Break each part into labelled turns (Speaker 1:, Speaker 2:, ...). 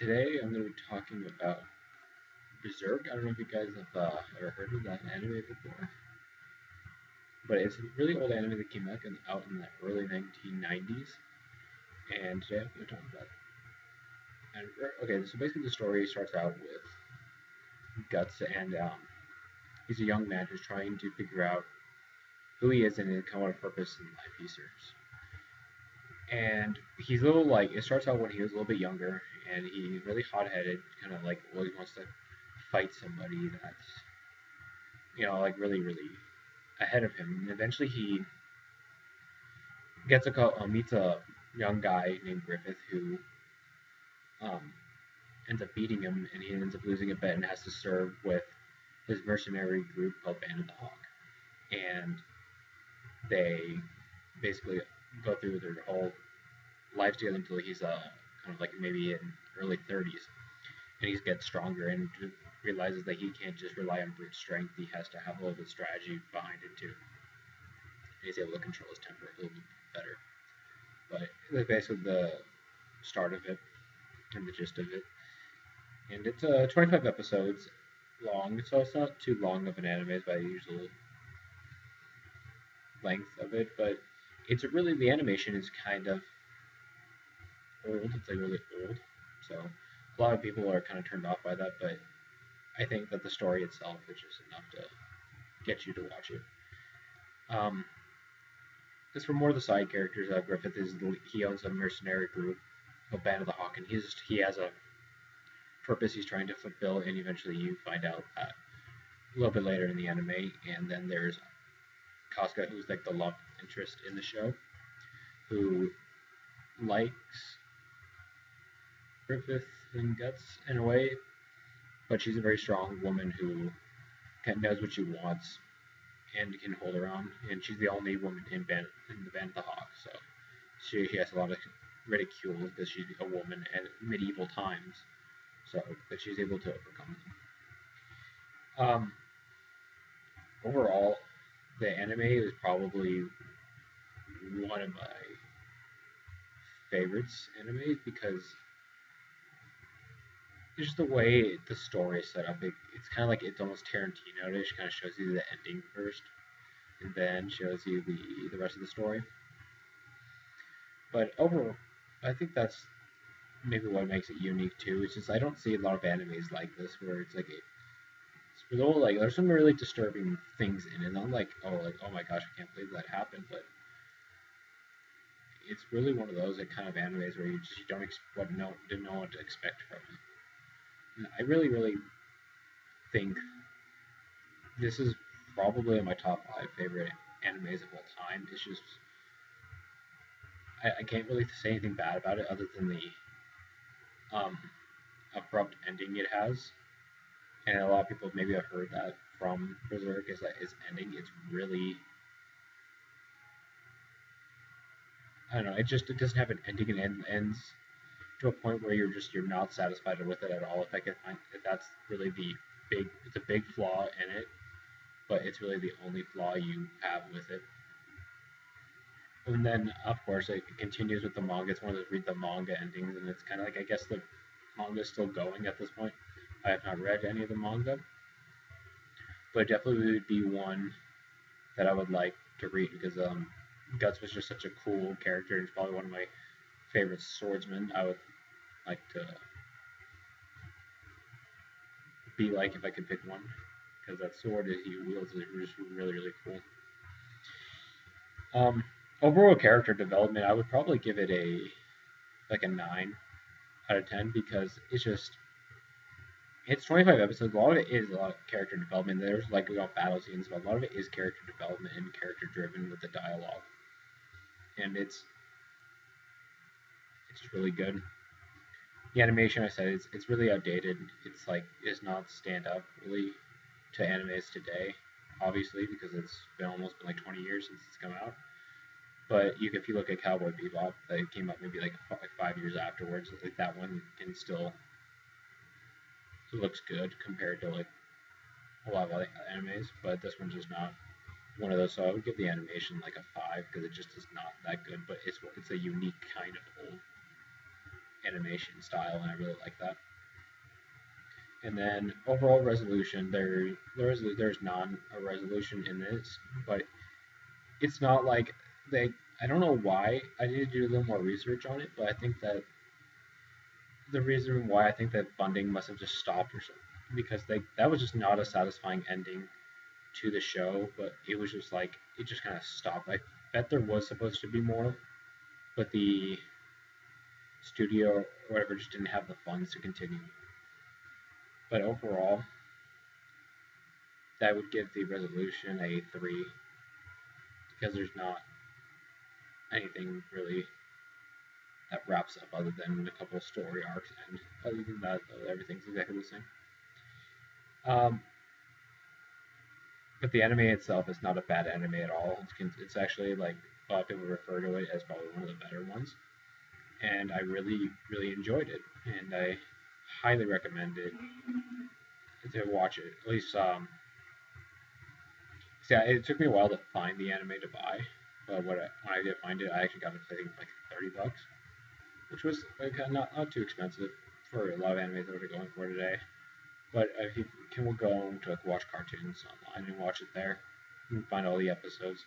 Speaker 1: Today I'm going to be talking about Berserk. I don't know if you guys have ever heard of that anime before, but it's a really old anime that came out in the early 1990s, and today I'm going to talk about it. Okay, so basically the story starts out with Guts, and he's a young man who's trying to figure out who he is and kind of what purpose in life he serves. And he's a little like it starts out when he was a little bit younger, and he's really hot-headed, kind of like always wants to fight somebody that's like really ahead of him. And eventually he meets a young guy named Griffith who um, ends up beating him, and he ends up losing a bet and has to serve with his mercenary group called Band of the Hawk. And they basically go through their whole lives together until he's kind of like maybe in early 30s, and he gets stronger and realizes that he can't just rely on brute strength. He has to have a little bit of strategy behind it too. And he's able to control his temper a little bit better. But that's basically the start of it and the gist of it. And it's 25 episodes long, so it's not too long of an anime by the usual length of it. But it's really the animation is kind of old. It's like really old, so a lot of people are kind of turned off by that. But I think that the story itself is just enough to get you to watch it. As for more of the side characters, Griffith he owns a mercenary group, a Band of the Hawk, and he has a purpose he's trying to fulfill, and eventually you find out that a little bit later in the anime. And then there's Casca, who's like the love interest in the show, who likes Griffith and Guts in a way, but she's a very strong woman who knows what she wants and can hold her own. And she's the only woman in the Band of the Hawk, so she has a lot of ridicule because she's a woman at medieval times. So, but she's able to overcome them. Overall, the anime is probably one of my favorites animes because it's just the way the story is set up. It's kind of like it's almost Tarantino-ish. Kind of shows you the ending first, and then shows you the rest of the story. But overall, I think that's maybe what makes it unique too. It's just I don't see a lot of animes like this where it's like it's a little like there's some really disturbing things in it. Not like oh my gosh, I can't believe that happened, but it's really one of those kind of animes where you don't didn't know what to expect from it. And I really think this is probably in my top 5 favorite animes of all time. It's just I can't really say anything bad about it other than the um, abrupt ending it has. And a lot of people maybe have heard that from Berserk is that its ending is really I don't know. It doesn't have an ending and ends to a point where you're not satisfied with it at all. If I could find if that's really it's a big flaw in it, but it's really the only flaw you have with it. And then of course it continues with the manga. It's one of those read the manga endings, and it's kind of like I guess the manga is still going at this point. I have not read any of the manga, but it definitely would be one that I would like to read because Guts was just such a cool character, and he's probably one of my favorite swordsmen. I would like to be like if I could pick one, because that sword that he wields is just really cool. Overall character development, I would probably give it a 9 out of 10 because it's 25 episodes. A lot of it is a lot of character development. There's like battle scenes, but a lot of it is character development and character driven with the dialogue, and it's just really good. The animation, I said, it's really outdated. It's like it does not stand up really to animes today, obviously because it's almost been like 20 years since it's come out. But if you look at Cowboy Bebop, that came out maybe like 5 years afterwards. Like that one can still it looks good compared to like a lot of other animes, but this one's just not one of those. So I would give the animation like a 5 because it just is not that good. But it's a unique kind of old. animation style, and I really like that. And then overall resolution, there's not a resolution in this, but it's not like they. I don't know why. I need to do a little more research on it, but I think that the reason why I think that funding must have just stopped or something because that was just not a satisfying ending to the show, but it was just like it just kind of stopped. I bet there was supposed to be more, but the studio or whatever just didn't have the funds to continue. But overall, that would give the resolution a 3 because there's not anything really that wraps up other than a couple of story arcs, and other than that, everything's exactly the same. But the anime itself is not a bad anime at all. It's actually like a lot of people refer to it as probably one of the better ones, and I really really enjoyed it, and I highly recommend it to watch it. At least, see, it took me a while to find the anime to buy, but when I did find it, I actually got it I think like $30, which was like not too expensive for a lot of animes that we're going for today. But if you can, we'll go to like, watch cartoons online and watch it there. You can find all the episodes.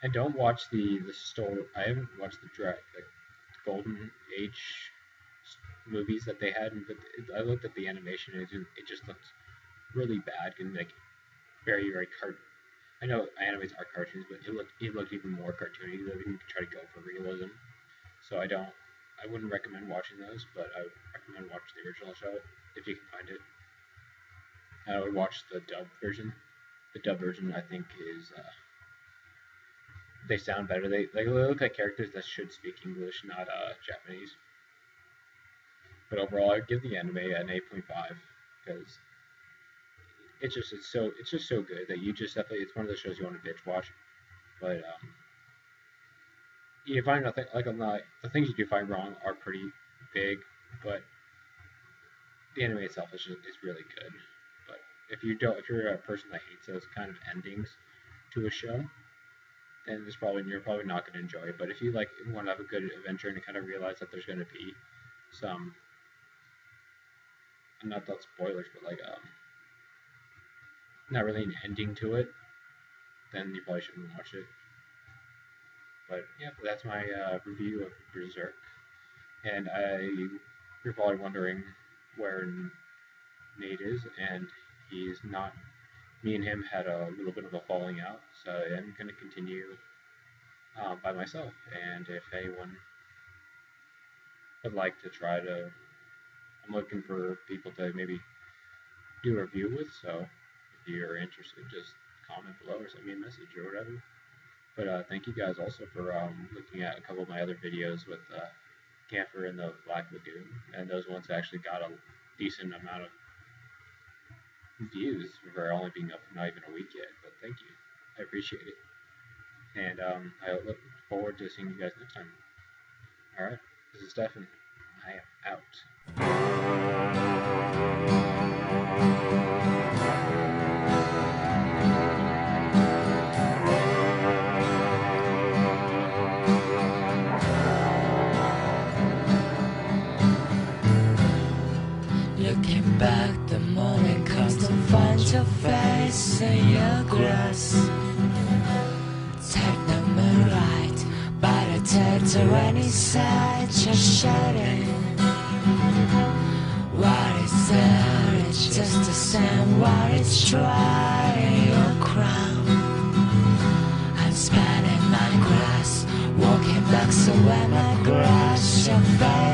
Speaker 1: And don't watch the story. I haven't watched the Golden Age movies that they had, but I looked at the animation and it just looked really bad and like very very I know animes are cartoons, but it looked even more cartoony. They didn't try to go for realism. So I wouldn't recommend watching those, but I would recommend watching the original show if you can find it. I would watch the dub version. The dub version, I think, is they sound better. They look like characters that should speak English, not Japanese. But overall, I'd give the anime an 8.5 because it's just so good that you just definitely it's one of the shows you want to binge watch. But you find nothing like the things you do find wrong are pretty big, but the anime itself is really good. But if you're a person that hates those kind of endings to a show, then you're probably not going to enjoy it. But if you want to have a good adventure and kind of realize that there's going to be some, not that spoilers, but not really an ending to it, then you probably shouldn't watch it. But yeah, that's my review of Berserk. And you're probably wondering where Nate is, and he's not. Me and him had a little bit of a falling out, so I'm going to continue by myself. And if anyone would like to I'm looking for people to maybe do a review with. So if you're interested, just comment below or send me a message or whatever. But thank you guys also for looking at a couple of my other videos with Camphor and the Black Lagoon, and those ones actually got a decent amount of views for only being up not even a week yet. But thank you, I appreciate it, and I look forward to seeing you guys next time. All right, this is Stefan. I am out.
Speaker 2: Looking back, the morning comes to find your face in your grass. Take the moonlight, but I take to any side you're shedding. What is there? It's just the same. What is dry in your crown? I'm spanning my grass, walking back so when I grass your face.